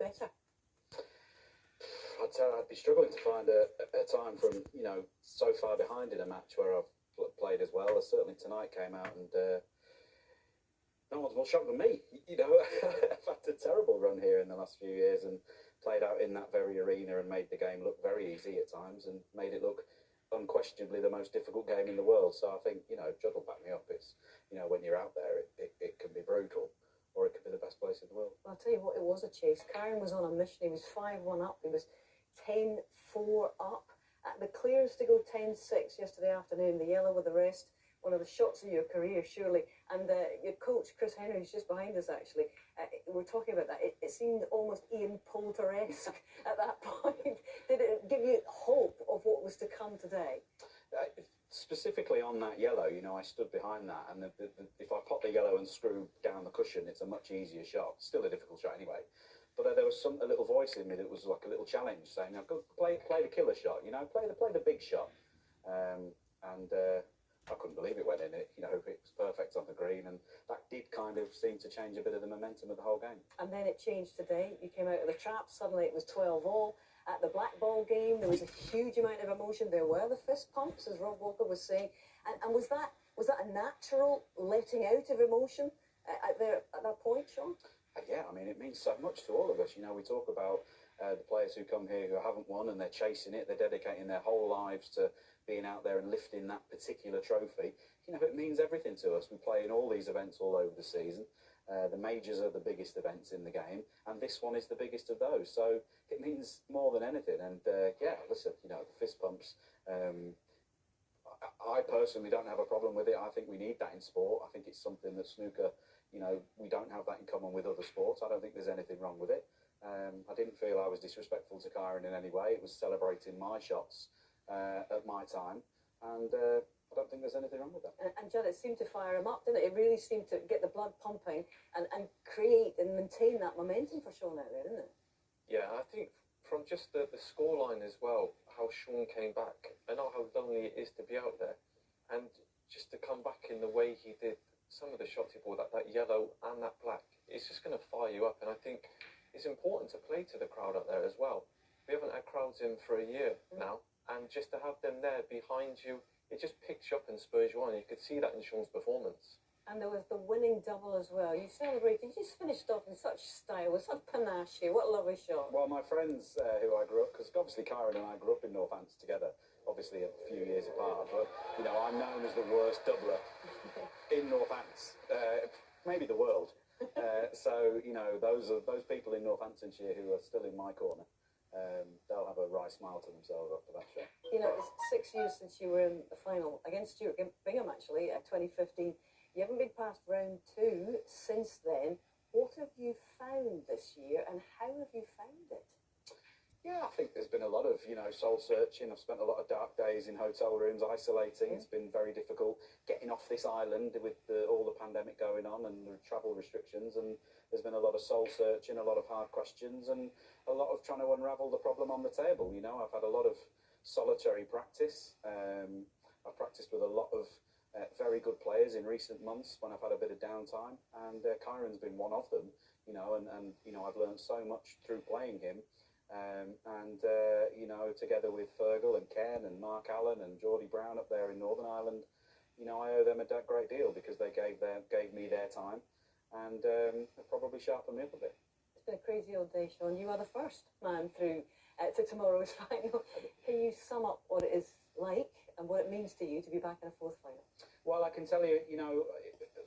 better? I'd be struggling to find a time from, so far behind in a match where I've played as well. Certainly tonight came out and no one's more shocked than me. I've had a terrible run here in the last few years and played out in that very arena and made the game look very easy at times and made it look unquestionably the most difficult game in the world. So I think, Judd will back me up. It's, when you're out there, it can be brutal or it could be the best place in the world. Well, I'll tell you what, it was a chase. Kyren was on a mission. He was 5-1 up. He was 10-4 up. The clears to go 10-6 yesterday afternoon, the yellow with the rest. One of the shots of your career, surely. And your coach, Chris Henry, who's just behind us, actually, we're talking about that. It seemed almost Ian Poulter-esque at that point. Did it give you hope of what was to come today? Specifically on that yellow, I stood behind that, and if I pop the yellow and screw down the cushion, it's a much easier shot. Still a difficult shot anyway. But there was a little voice in me that was like a little challenge, saying, "Go play the killer shot. Play the big shot." I couldn't believe it went in. It was perfect on the green, and that did kind of seem to change a bit of the momentum of the whole game. And then it changed today. You came out of the trap. Suddenly it was 12-all. At the black ball game, there was a huge amount of emotion. There were the fist pumps, as Rob Walker was saying. And was that a natural letting out of emotion at that point, Shaun? Yeah, it means so much to all of us. We talk about the players who come here who haven't won and they're chasing it. They're dedicating their whole lives to being out there and lifting that particular trophy. It means everything to us. We play in all these events all over the season. The majors are the biggest events in the game, and this one is the biggest of those. So it means more than anything. And yeah, listen, the fist pumps. I personally don't have a problem with it. I think we need that in sport. I think it's something that snooker, we don't have that in common with other sports. I don't think there's anything wrong with it. I didn't feel I was disrespectful to Kyren in any way. It was celebrating my shots at my time, and I don't think there's anything wrong with that. And Judd, it seemed to fire him up, didn't it? It really seemed to get the blood pumping and create and maintain that momentum for Shaun out there, didn't it? Yeah, I think from just the scoreline as well, how Shaun came back. I know how lonely it is to be out there, and just to come back in the way he did, some of the shots he brought, that yellow and that black, it's just going to fire you up. And I think it's important to play to the crowd out there as well. We haven't had crowds in for a year now, and just to have them there behind you, it just picks you up and spurs you on. You could see that in Shaun's performance. And there was the winning double as well. You celebrated, you just finished off in such style, with such panache here. What a lovely shot. Well, my friends who I grew up, because obviously Kyren and I grew up in Northants together, obviously a few years apart, but, I'm known as the worst doubler in Northants, maybe the world. So, those people in Northamptonshire who are still in my corner, they'll have a wry smile to themselves after that shot. It's 6 years since you were in the final against Stuart Bingham, actually, at 2015. You haven't been past round 2 since then. What have you found this year, and how have you found it? Yeah, I think there's been a lot of, soul searching. I've spent a lot of dark days in hotel rooms, isolating. It's been very difficult getting off this island with all the pandemic going on and the travel restrictions. And there's been a lot of soul searching, a lot of hard questions, and a lot of trying to unravel the problem on the table. I've had a lot of solitary practice. I've practiced with a lot of very good players in recent months when I've had a bit of downtime. And Kyren's been one of them, and I've learned so much through playing him. Together with Fergal and Ken and Mark Allen and Geordie Brown up there in Northern Ireland, I owe them a great deal because they gave me their time and probably sharpened me up a bit. It's been a crazy old day, Shaun. You are the first man through to tomorrow's final. Can you sum up what it is like and what it means to you to be back in a fourth final? Well, I can tell you,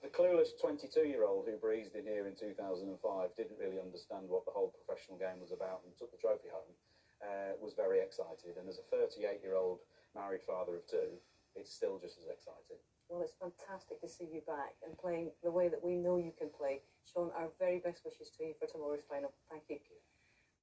the clueless 22-year-old who breezed in here in 2005 didn't really understand what the whole professional game was about and took the trophy home, was very excited. And as a 38-year-old married father of 2, it's still just as exciting. Well, it's fantastic to see you back and playing the way that we know you can play. Shaun, our very best wishes to you for tomorrow's final. Thank you.